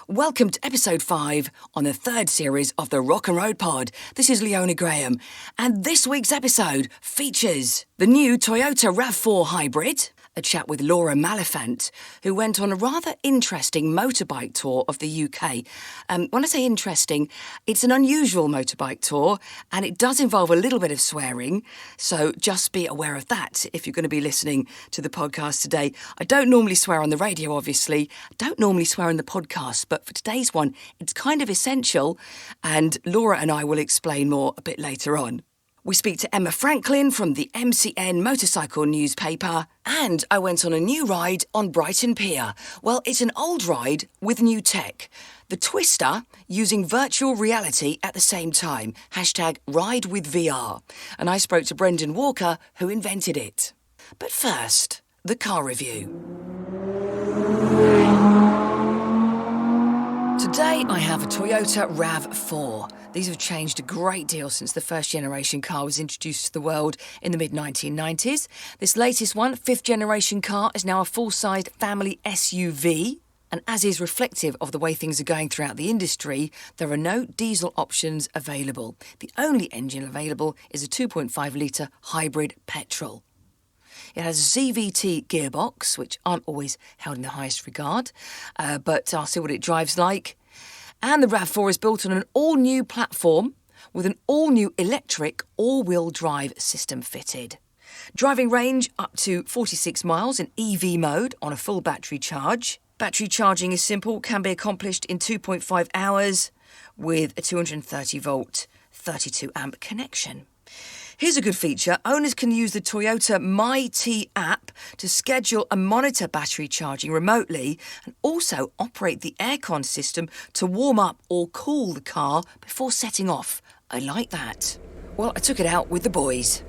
Welcome to episode 5 on the third series of the Rock and Road Pod. This is Leona Graham, and this week's episode features the new Toyota RAV4 Hybrid, a chat with Laura Malifant, who went on a rather interesting motorbike tour of the UK. When I say interesting, it's an unusual motorbike tour, and it does involve a little bit of swearing, so just be aware of that if you're going to be listening to the podcast today. I don't normally swear on the radio, obviously. I don't normally swear on the podcast, but for today's one, it's kind of essential, and Laura and I will explain more a bit later on. We speak to Emma Franklin from the MCN motorcycle newspaper, and I went on a new ride on Brighton Pier. Well, it's an old ride with new tech. The Twister using virtual reality at the same time. #RideWithVR. And I spoke to Brendan Walker, who invented it. But first, the car review. Today I have a Toyota RAV4. These have changed a great deal since the first generation car was introduced to the world in the mid-1990s. This latest one, fifth generation car, is now a full-sized family SUV. And as is reflective of the way things are going throughout the industry, there are no diesel options available. The only engine available is a 2.5 litre hybrid petrol. It has a CVT gearbox, which aren't always held in the highest regard, but I'll see what it drives like. And the RAV4 is built on an all-new platform with an all-new electric all-wheel drive system fitted. Driving range up to 46 miles in EV mode on a full battery charge. Battery charging is simple, can be accomplished in 2.5 hours with a 230-volt, 32-amp connection. Here's a good feature. Owners can use the Toyota MyT app to schedule and monitor battery charging remotely and also operate the aircon system to warm up or cool the car before setting off. I like that. Well, I took it out with the boys.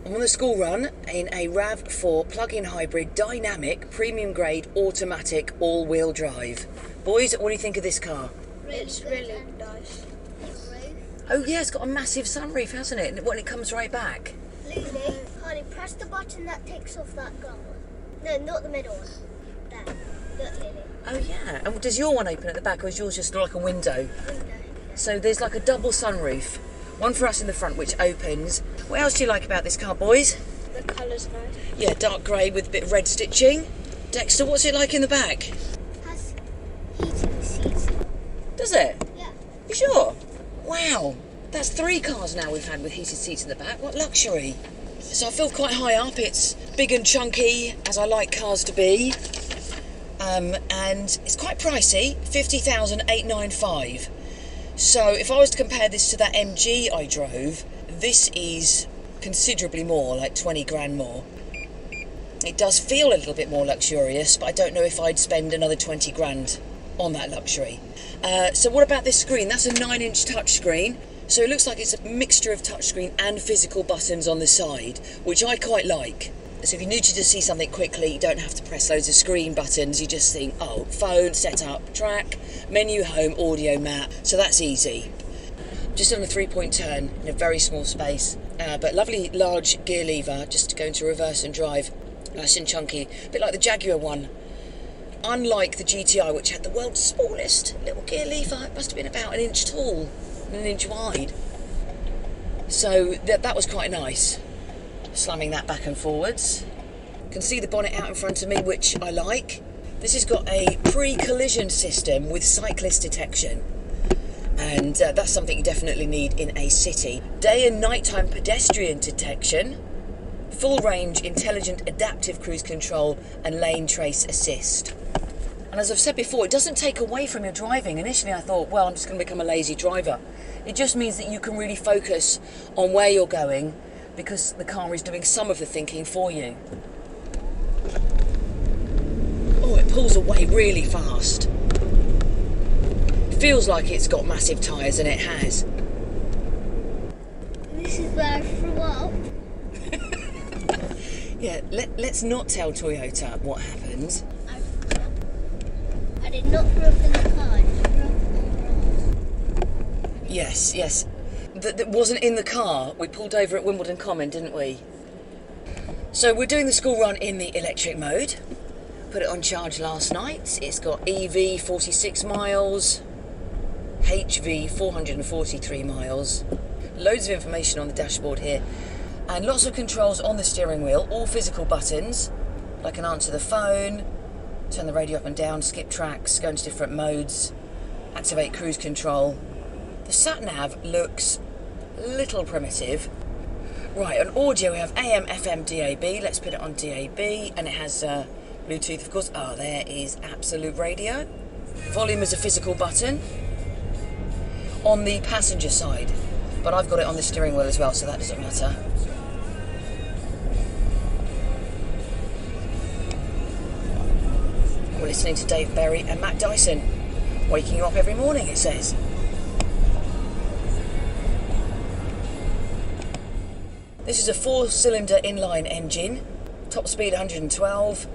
I'm on the school run in a RAV4 plug-in hybrid dynamic premium grade automatic all-wheel drive. Boys, what do you think of this car? It's really nice. Oh yeah, it's got a massive sunroof, hasn't it? And when it comes right back. Lily, honey, press the button that takes off that gun. No, not the middle one. There. Look, Lily. Oh yeah. And does your one open at the back, or is yours just like a window? Window. So there's like a double sunroof. One for us in the front, which opens. What else do you like about this car, boys? The colour's nice. Yeah, dark grey with a bit of red stitching. Dexter, what's it like in the back? Has heated seats. Does it? Yeah. You sure? Wow. That's 3 cars now we've had with heated seats in the back. What luxury. So I feel quite high up. It's big and chunky, as I like cars to be. And it's quite pricey, $50,895. So if I was to compare this to that MG I drove, this is considerably more, like 20 grand more. It does feel a little bit more luxurious, but I don't know if I'd spend another 20 grand on that luxury. So what about this screen? That's a 9-inch touchscreen. So it looks like it's a mixture of touchscreen and physical buttons on the side, which I quite like. So if you need to see something quickly, you don't have to press loads of screen buttons. You just think, oh, phone, setup, track, menu, home, audio, map. So that's easy. Just on a 3-point turn in a very small space. But lovely large gear lever just to go into reverse and drive. Nice and chunky. A bit like the Jaguar one. Unlike the GTI, which had the world's smallest little gear lever. It must have been about 1 inch tall and 1 inch wide. So that was quite nice. Slamming that back and forwards. Can see the bonnet out in front of me, which I like. This has got a pre-collision system with cyclist detection. And that's something you definitely need in a city. Day and nighttime pedestrian detection. Full range, intelligent adaptive cruise control and lane trace assist. And as I've said before, it doesn't take away from your driving. Initially I thought, well, I'm just going to become a lazy driver. It just means that you can really focus on where you're going because the car is doing some of the thinking for you. Oh, it pulls away really fast. It feels like it's got massive tyres, and it has. This is where I threw up. Yeah, let's not tell Toyota what happened. I did not throw up in the car, I just threw up on the grass. Yes. That wasn't in the car. We pulled over at Wimbledon Common, didn't we? So we're doing the school run in the electric mode. Put it on charge last night. It's got EV 46 miles, HV 443 miles. Loads of information on the dashboard here. And lots of controls on the steering wheel, all physical buttons. I can answer the phone, turn the radio up and down, skip tracks, go into different modes, activate cruise control. The sat-nav looks a little primitive. Right, on audio we have AM, FM, DAB. Let's put it on DAB, and it has Bluetooth, of course. Oh, there is Absolute Radio. Volume is a physical button on the passenger side, but I've got it on the steering wheel as well, so that doesn't matter. We're listening to Dave Berry and Matt Dyson. Waking you up every morning, it says. This is a 4-cylinder inline engine, top speed 112,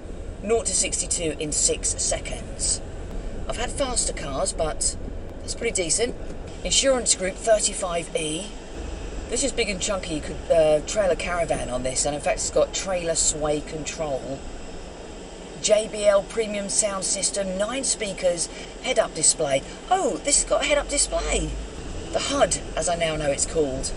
0 to 62 in 6 seconds. I've had faster cars, but that's pretty decent. Insurance group 35E. This is big and chunky. You could trail a caravan on this, and in fact it's got trailer sway control. JBL premium sound system, 9 speakers, head-up display. Oh, this has got a head-up display. The HUD, as I now know it's called.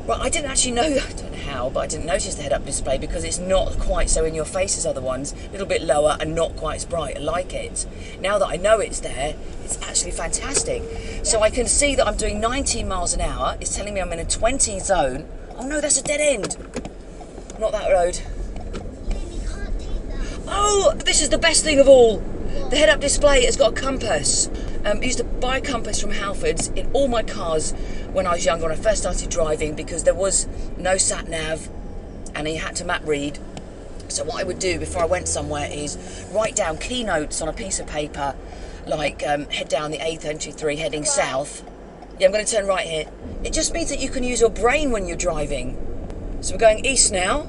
Well, I didn't actually know, I don't know how, but I didn't notice the head-up display because it's not quite so in your face as other ones. A little bit lower and not quite as bright. I like it. Now that I know it's there, it's actually fantastic. So I can see that I'm doing 19 miles an hour. It's telling me I'm in a 20 zone. Oh no, that's a dead end. Not that road. Oh, this is the best thing of all. The head-up display has got a compass. I used to buy a compass from Halfords in all my cars when I was younger, when I first started driving, because there was no sat-nav and you had to map read. So what I would do before I went somewhere is write down keynotes on a piece of paper, like head down the A33 heading south. Yeah, I'm going to turn right here. It just means that you can use your brain when you're driving. So we're going east now,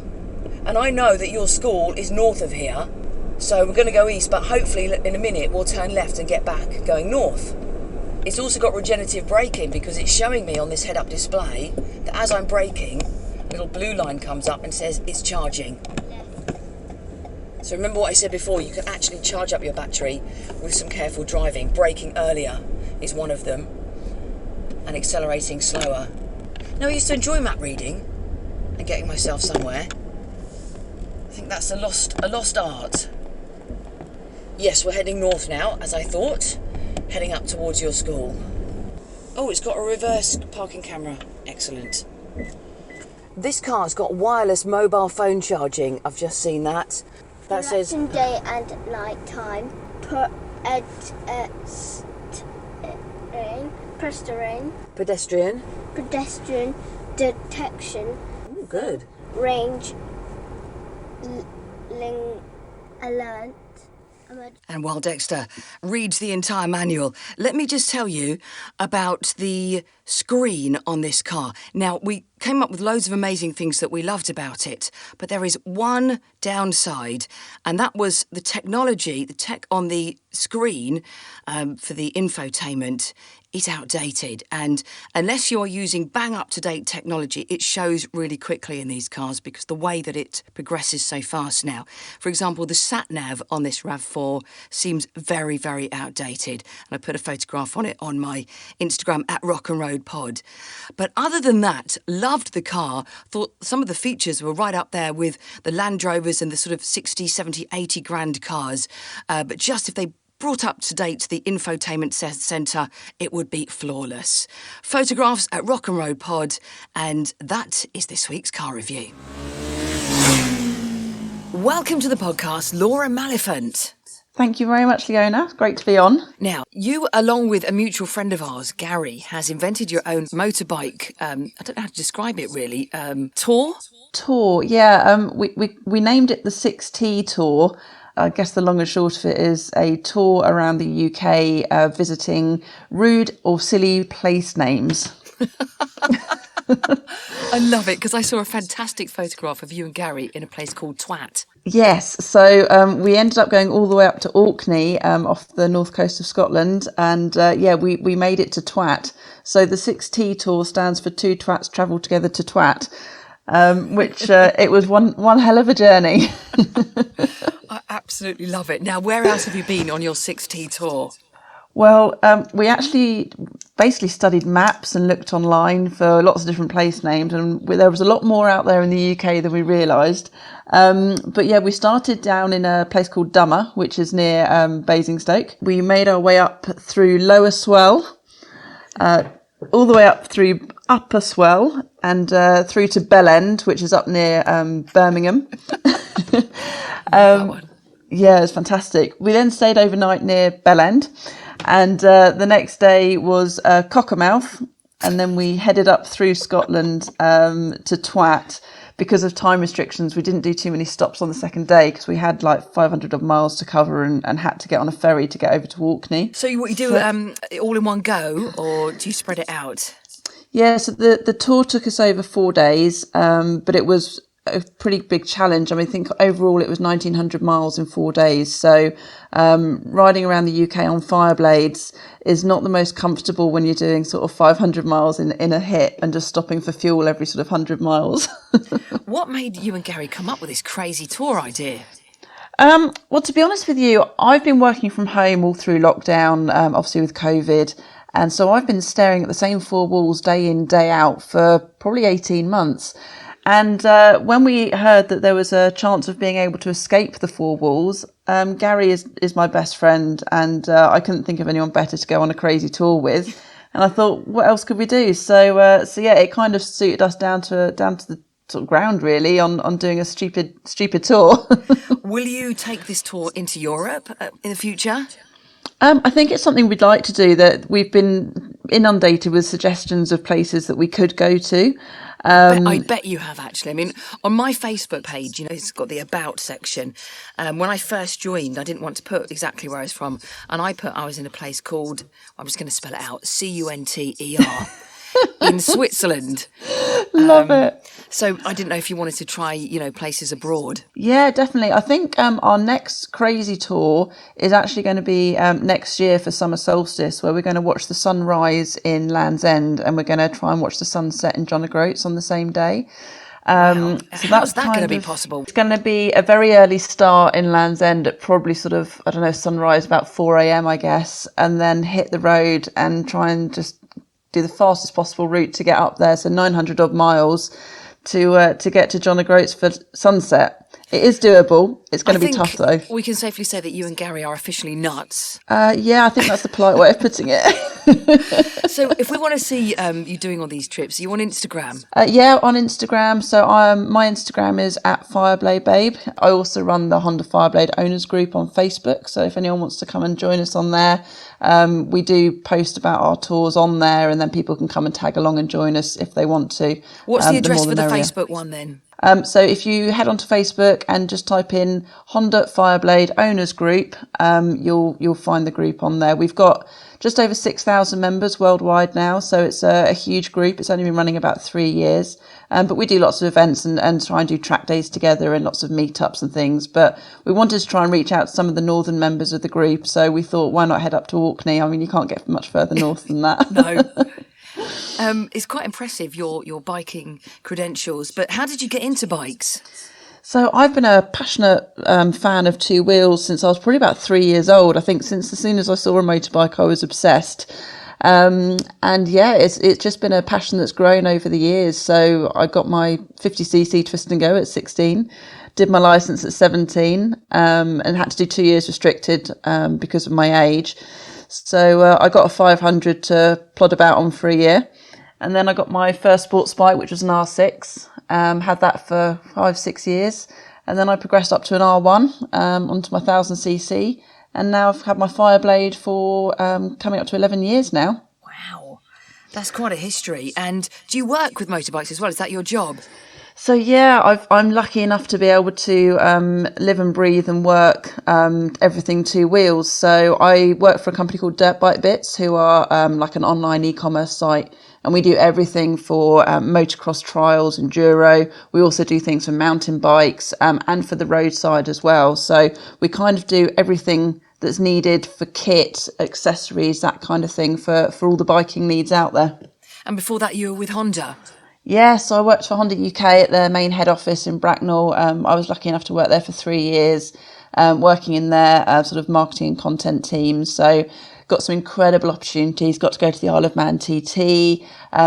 and I know that your school is north of here. So we're going to go east, but hopefully in a minute we'll turn left and get back going north. It's also got regenerative braking because it's showing me on this head-up display that as I'm braking, a little blue line comes up and says it's charging. So remember what I said before, you can actually charge up your battery with some careful driving. Braking earlier is one of them, and accelerating slower. Now I used to enjoy map reading and getting myself somewhere. I think that's a lost art. Yes, we're heading north now, as I thought. Heading up towards your school. Oh, it's got a reverse parking camera. Excellent. This car's got wireless mobile phone charging. I've just seen that. That says... day and night time. Pedestrian. Pedestrian detection. Ooh, good. Range. Alert. And while Dexter reads the entire manual, let me just tell you about the screen on this car. Now, we came up with loads of amazing things that we loved about it, but there is one downside, and that was the technology, the tech on the screen for the infotainment is outdated, and unless you're using bang up-to-date technology, it shows really quickly in these cars because the way that it progresses so fast now. For example, the sat-nav on this RAV4 seems very, very outdated, and I put a photograph on it on my Instagram at Rock and Road Pod. But other than that, loved the car, thought some of the features were right up there with the Land Rovers and the sort of 60, 70, 80 grand cars, but just if they brought up to date the infotainment centre, it would be flawless. Photographs at Rock and Road Pod, and that is this week's car review. Welcome to the podcast, Laura Maliphant. Thank you very much, Leona. Great to be on. Now, you, along with a mutual friend of ours, Gary, has invented your own motorbike. I don't know how to describe it really. Tour? Tour, yeah. We named it the 6T Tour. I guess the long and short of it is a tour around the UK visiting rude or silly place names. I love it because I saw a fantastic photograph of you and Gary in a place called Twat. Yes, so we ended up going all the way up to Orkney off the north coast of Scotland, and we made it to Twat. So the 6T Tour stands for Two Twats Travel Together to Twat, which it was one hell of a journey. I absolutely love it. Now, where else have you been on your 6T tour? Well, we actually basically studied maps and looked online for lots of different place names, and there was a lot more out there in the UK than we realised. But yeah, we started down in a place called Dummer, which is near Basingstoke. We made our way up through Lower Swell, all the way up through Upper Swell, and through to Bell End, which is up near Birmingham. That one. Yeah, it's fantastic. We then stayed overnight near Bell End, and the next day was Cockermouth, and then we headed up through Scotland to Twat. Because of time restrictions, we didn't do too many stops on the second day because we had like 500 odd miles to cover and had to get on a ferry to get over to Orkney. So what you do all in one go, or do you spread it out? Yeah, so the tour took us over 4 days, but it was a pretty big challenge. I mean, I think overall it was 1,900 miles in 4 days. So riding around the UK on Fireblades is not the most comfortable when you're doing sort of 500 miles in a hit and just stopping for fuel every sort of 100 miles. What made you and Gary come up with this crazy tour idea? Well, to be honest with you, I've been working from home all through lockdown, obviously with COVID. And so I've been staring at the same four walls day in, day out for probably 18 months. And when we heard that there was a chance of being able to escape the four walls, Gary is my best friend, and I couldn't think of anyone better to go on a crazy tour with. And I thought, what else could we do? So yeah, it kind of suited us down to the sort of ground, really, on doing a stupid tour. Will you take this tour into Europe in the future? I think it's something we'd like to do. That we've been inundated with suggestions of places that we could go to. I bet you have, actually. I mean, on my Facebook page, it's got the About section. When I first joined, I didn't want to put exactly where I was from. And I was in a place called, I'm just going to spell it out, Cunter, in Switzerland. Love it. So I didn't know if you wanted to try, places abroad. Yeah, definitely. I think our next crazy tour is actually going to be next year for summer solstice, where we're going to watch the sunrise in Land's End, and we're going to try and watch the sunset in John O'Groats on the same day. Wow. So How's that going to be possible? It's going to be a very early start in Land's End at probably sort of, I don't know, sunrise about 4 a.m, I guess, and then hit the road and try and just do the fastest possible route to get up there. So 900 odd miles to get to John O'Groats for sunset. It is doable. It's going to be tough, though. We can safely say that you and Gary are officially nuts. Yeah, I think that's the polite way of putting it. So if we want to see you doing all these trips, are you on Instagram? Yeah, on Instagram. So my Instagram is @FirebladeBabe. I also run the Honda Fireblade Owners Group on Facebook. So if anyone wants to come and join us on there, we do post about our tours on there, and then people can come and tag along and join us if they want to. What's the address for the Facebook one then? So if you head onto Facebook and just type in Honda Fireblade Owners Group, you'll find the group on there. We've got just over 6,000 members worldwide now, so it's a huge group. It's only been running about 3 years, but we do lots of events and try and do track days together and lots of meetups and things. But we wanted to try and reach out to some of the northern members of the group, so we thought, why not head up to Orkney? I mean, you can't get much further north than that. No. It's quite impressive, your biking credentials, but how did you get into bikes? So I've been a passionate fan of two wheels since I was probably about 3 years old. I think since as soon as I saw a motorbike, I was obsessed. And yeah, it's just been a passion that's grown over the years. So I got my 50cc twist and go at 16, did my licence at 17, and had to do 2 years restricted because of my age. So I got a 500 to plod about on for a year. And then I got my first sports bike, which was an R6. Had that for 5-6 years. And then I progressed up to an R1 onto my 1000cc. And now I've had my Fireblade for coming up to 11 years now. Wow, that's quite a history. And do you work with motorbikes as well? Is that your job? So yeah, I'm lucky enough to be able to live and breathe and work everything two wheels. So I work for a company called Dirt Bike Bits, who are like an online e-commerce site, and we do everything for motocross trials, enduro. We also do things for mountain bikes and for the roadside as well. So we kind of do everything that's needed for kit, accessories, that kind of thing for all the biking needs out there. And before that, you were with Honda? Yeah, so I worked for Honda UK at their main head office in Bracknell. I was lucky enough to work there for 3 years. working in their sort of marketing and content teams. So got some incredible opportunities, got to go to the Isle of Man TT,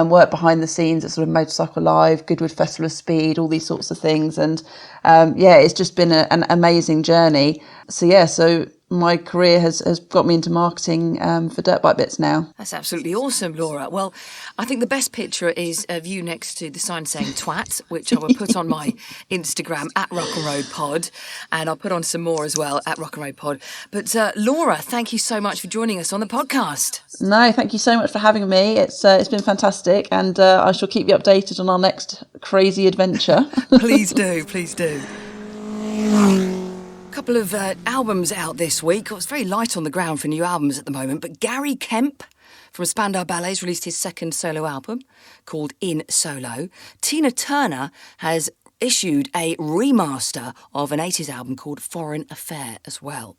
work behind the scenes at sort of Motorcycle Live, Goodwood Festival of Speed, all these sorts of things. And it's just been an amazing journey. So my career has got me into marketing for Dirt Bike Bits now. That's absolutely awesome, Laura. Well, I think the best picture is of you next to the sign saying twat, which I will put on my Instagram at Rock and Road Pod, and I'll put on some more as well at Rock and Road Pod. But Laura, thank you so much for joining us on the podcast. No, thank you so much for having me. It's been fantastic, and I shall keep you updated on our next crazy adventure. Please do. Couple of albums out this week. It's very light on the ground for new albums at the moment, but Gary Kemp from Spandau Ballet's released his second solo album called In Solo. Tina Turner has issued a remaster of an 80s album called Foreign Affair as well.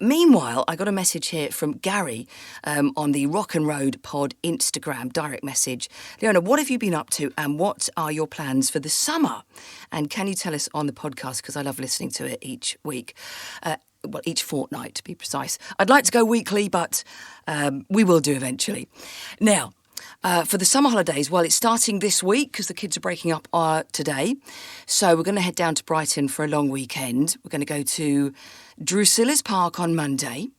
Meanwhile, I got a message here from Gary on the Rock and Road Pod Instagram direct message. Leona, what have you been up to and what are your plans for the summer? And can you tell us on the podcast, because I love listening to it each week, each fortnight to be precise. I'd like to go weekly, but we will do eventually. Now, for the summer holidays, well, it's starting this week because the kids are breaking up today. So we're going to head down to Brighton for a long weekend. We're going to go to Drusilla's Park on Monday.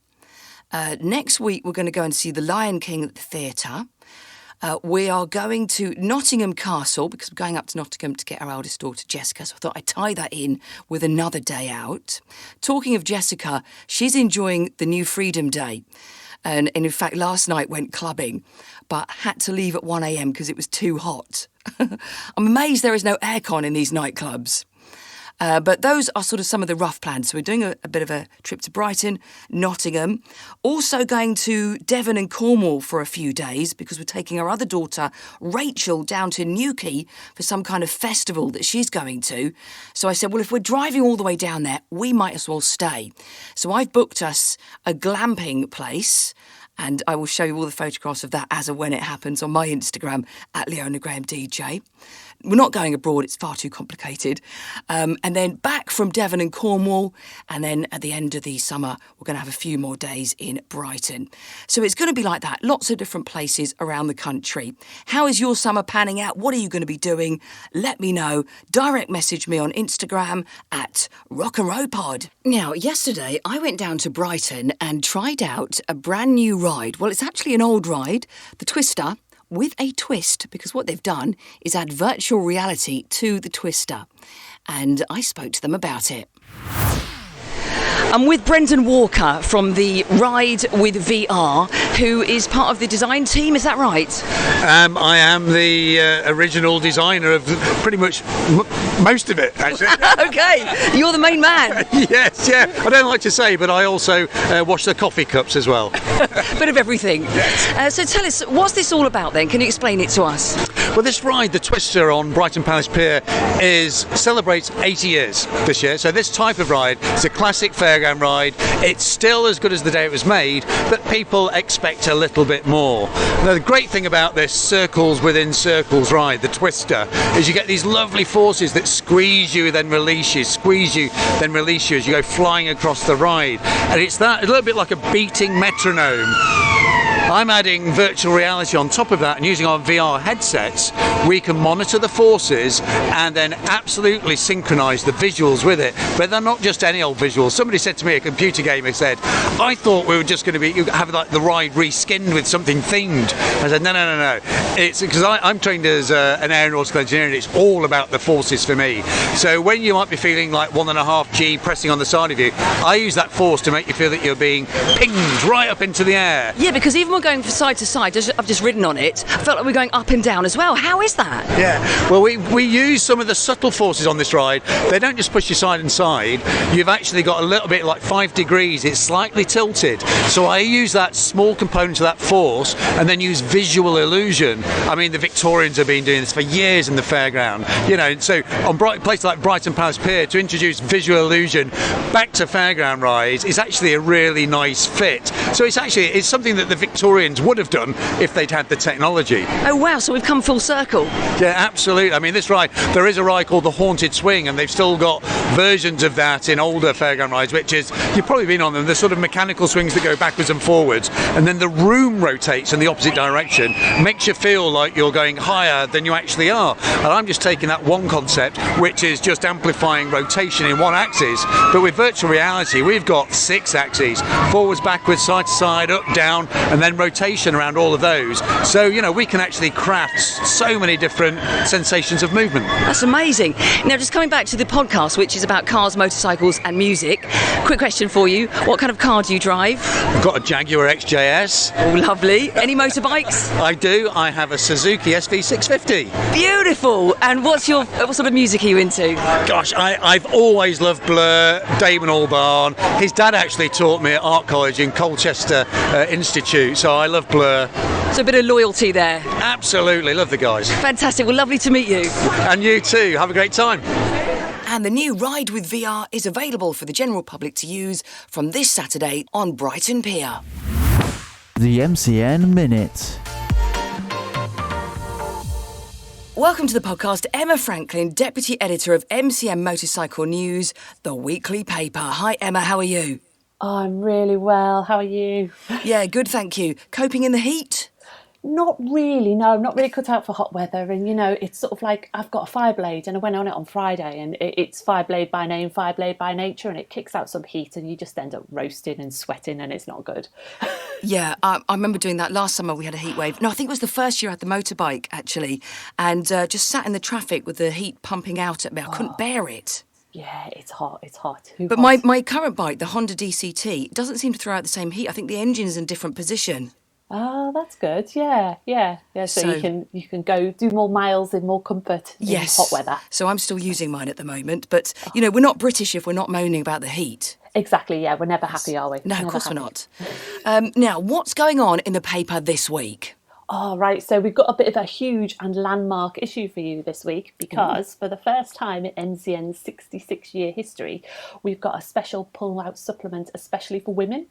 Next week, we're going to go and see The Lion King at the theatre. We are going to Nottingham Castle because we're going up to Nottingham to get our eldest daughter, Jessica. So I thought I'd tie that in with another day out. Talking of Jessica, she's enjoying the new Freedom Day. And in fact, last night went clubbing, but had to leave at 1 a.m. because it was too hot. I'm amazed there is no aircon in these nightclubs. But those are sort of some of the rough plans. So we're doing a bit of a trip to Brighton, Nottingham. Also going to Devon and Cornwall for a few days because we're taking our other daughter, Rachel, down to Newquay for some kind of festival that she's going to. So I said, well, if we're driving all the way down there, we might as well stay. So I've booked us a glamping place. And I will show you all the photographs of that as and when it happens on my Instagram at Leona Graham DJ. We're not going abroad, it's far too complicated. And then back from Devon and Cornwall, and then at the end of the summer, we're going to have a few more days in Brighton. So it's going to be like that, lots of different places around the country. How is your summer panning out? What are you going to be doing? Let me know. Direct message me on Instagram at Rock and Road Pod. Now, yesterday, I went down to Brighton and tried out a brand new ride. Well, it's actually an old ride, the Twister, with a twist, because what they've done is add virtual reality to the Twister. And I spoke to them about it. I'm with Brendan Walker from the Ride with VR, who is part of the design team, is that right? I am the original designer of pretty much most of it, actually. Okay, you're the main man. Yes, yeah. I don't like to say, but I also wash the coffee cups as well. Bit of everything. Yes. So tell us, what's this all about then? Can you explain it to us? Well, this ride, the Twister on Brighton Palace Pier, celebrates 80 years this year. So this type of ride is a classic fairground ride. It's still as good as the day it was made, but people expect a little bit more. Now, the great thing about this circles within circles ride, the Twister, is you get these lovely forces that squeeze you, then release you, squeeze you, then release you as you go flying across the ride. And it's that, a little bit like a beating metronome. I'm adding virtual reality on top of that, and using our VR headsets, we can monitor the forces and then absolutely synchronise the visuals with it. But they're not just any old visuals. Somebody said to me, a computer gamer said, I thought we were just going to have like the ride reskinned with something themed. I said, no. It's because I'm trained as an aeronautical engineer, and it's all about the forces for me. So when you might be feeling like 1.5 G pressing on the side of you, I use that force to make you feel that you're being pinged right up into the air. Yeah, because even when we're going from side to side, I've just ridden on it, I felt like we're going up and down as well. How is that? Yeah, well, we use some of the subtle forces on this ride. They don't just push you side and side. You've actually got a little bit like 5 degrees. It's slightly tilted. So I use that small component of that force and then use visual illusion. I mean, the Victorians have been doing this for years in the fairground. You know, so on places like Brighton Palace Pier, to introduce visual illusion back to fairground rides is actually a really nice fit. So it's something that the Victorians Victorians would have done if they'd had the technology. Oh wow, so we've come full circle. Yeah, absolutely. I mean, this ride, there is a ride called the Haunted Swing, and they've still got versions of that in older fairground rides, which is, you've probably been on them, the sort of mechanical swings that go backwards and forwards, and then the room rotates in the opposite direction, makes you feel like you're going higher than you actually are. And I'm just taking that one concept, which is just amplifying rotation in one axis, but with virtual reality, we've got 6 axes, forwards, backwards, side to side, up, down, and then rotation around all of those. So, you know, we can actually craft so many different sensations of movement. That's amazing. Now, just coming back to the podcast, which is about cars, motorcycles and music, quick question for you. What kind of car do you drive? I've got a Jaguar XJS. Oh, lovely. Any motorbikes? I do. I have a Suzuki SV650. Beautiful. And what sort of music are you into? Gosh, I've always loved Blur, Damon Albarn. His dad actually taught me at art college in Colchester Institute, so I love Blur. So a bit of loyalty there. Absolutely, love the guys. Fantastic. Well, lovely to meet you. And you too. Have a great time. And the new Ride with VR is available for the general public to use from this Saturday on Brighton Pier. The MCN Minute. Welcome to the podcast, Emma Franklin, Deputy Editor of MCN Motorcycle News, the weekly paper. Hi Emma, how are you? I'm really well. How are you? Yeah, good, thank you. Coping in the heat? Not really, no. I'm not really cut out for hot weather. And, you know, it's sort of like I've got a Fireblade and I went on it on Friday and it's Fireblade by name, Fireblade by nature, and it kicks out some heat and you just end up roasting and sweating and it's not good. Yeah, I remember doing that last summer. We had a heat wave. No, I think it was the first year I had the motorbike, actually, and just sat in the traffic with the heat pumping out at me. I couldn't bear it. Yeah, it's hot. It's hot. But my current bike, the Honda DCT, doesn't seem to throw out the same heat. I think the engine's in a different position. Oh, that's good. Yeah. So you can go do more miles in more comfort in hot weather. So I'm still using mine at the moment. But, you know, we're not British if we're not moaning about the heat. Exactly, yeah. We're never happy, are we? No, never of course happy. we're not. Now, what's going on in the paper this week? Oh, right. So we've got a bit of a huge and landmark issue for you this week because for the first time in MCN's 66-year history, we've got a special pull-out supplement especially for women.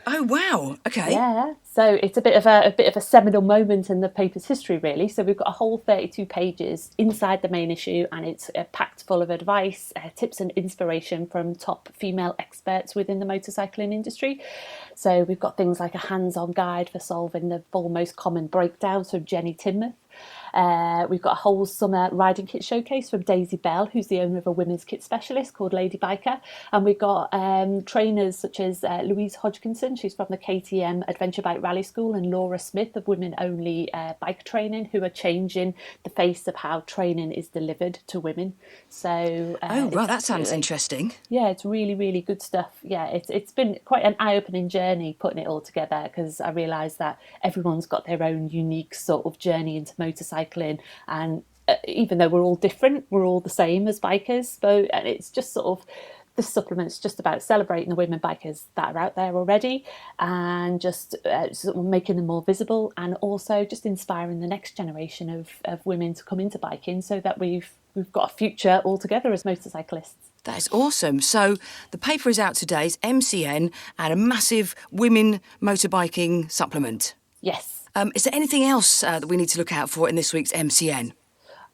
Oh, wow. Okay. Yeah. So it's a bit of a seminal moment in the paper's history, really. So we've got a whole 32 pages inside the main issue, and it's packed full of advice, tips and inspiration from top female experts within the motorcycling industry. So we've got things like a hands-on guide for solving the 4 most common breakdowns from Jenny Tinmouth. We've got a whole summer riding kit showcase from Daisy Bell, who's the owner of a women's kit specialist called Lady Biker. And we've got trainers such as Louise Hodgkinson, she's from the KTM Adventure Bike Rally School, and Laura Smith of Women Only Bike Training, who are changing the face of how training is delivered to women. So that sounds interesting. Yeah, it's really, really good stuff. Yeah, it's been quite an eye-opening journey putting it all together, because I realised that everyone's got their own unique sort of journey into motorcycling, and even though we're all different, we're all the same as bikers. But it's just sort of, this supplement's just about celebrating the women bikers that are out there already, and just sort of making them more visible, and also just inspiring the next generation of women to come into biking, so that we've got a future all together as motorcyclists. That is awesome. So the paper is out today. It's MCN and a massive women motorbiking supplement. Yes. Is there anything else that we need to look out for in this week's MCN?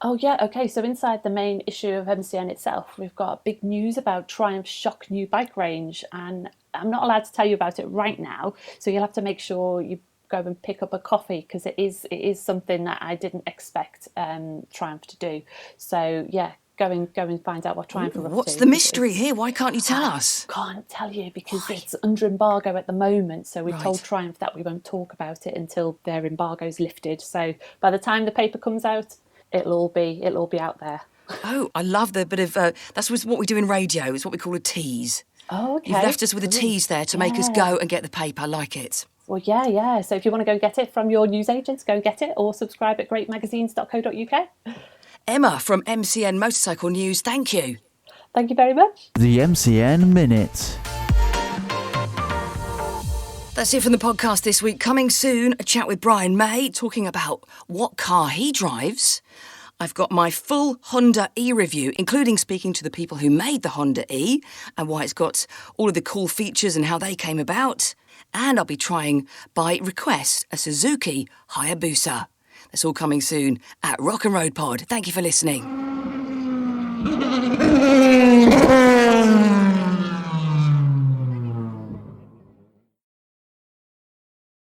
Oh, yeah, OK. So inside the main issue of MCN itself, we've got big news about Triumph's shock new bike range. And I'm not allowed to tell you about it right now, so you'll have to make sure you go and pick up a coffee, because it is something that I didn't expect Triumph to do. So, yeah. Go and find out what Triumph are up to. What's the mystery here? Why can't you tell us? Can't tell you because it's under embargo at the moment. So we've told Triumph that we won't talk about it until their embargo's lifted. So by the time the paper comes out, it'll all be out there. Oh, I love the bit of that's what we do in radio. It's what we call a tease. Oh, okay. You've left us with a tease there to make us go and get the paper. I like it. Well, yeah. So if you want to go get it from your newsagents, go and get it, or subscribe at greatmagazines.co.uk. Emma from MCN Motorcycle News, thank you. Thank you very much. The MCN Minute. That's it from the podcast this week. Coming soon, a chat with Brian May, talking about what car he drives. I've got my full Honda E review, including speaking to the people who made the Honda E and why it's got all of the cool features and how they came about. And I'll be trying, by request, a Suzuki Hayabusa. That's all coming soon at Rock and Road Pod. Thank you for listening.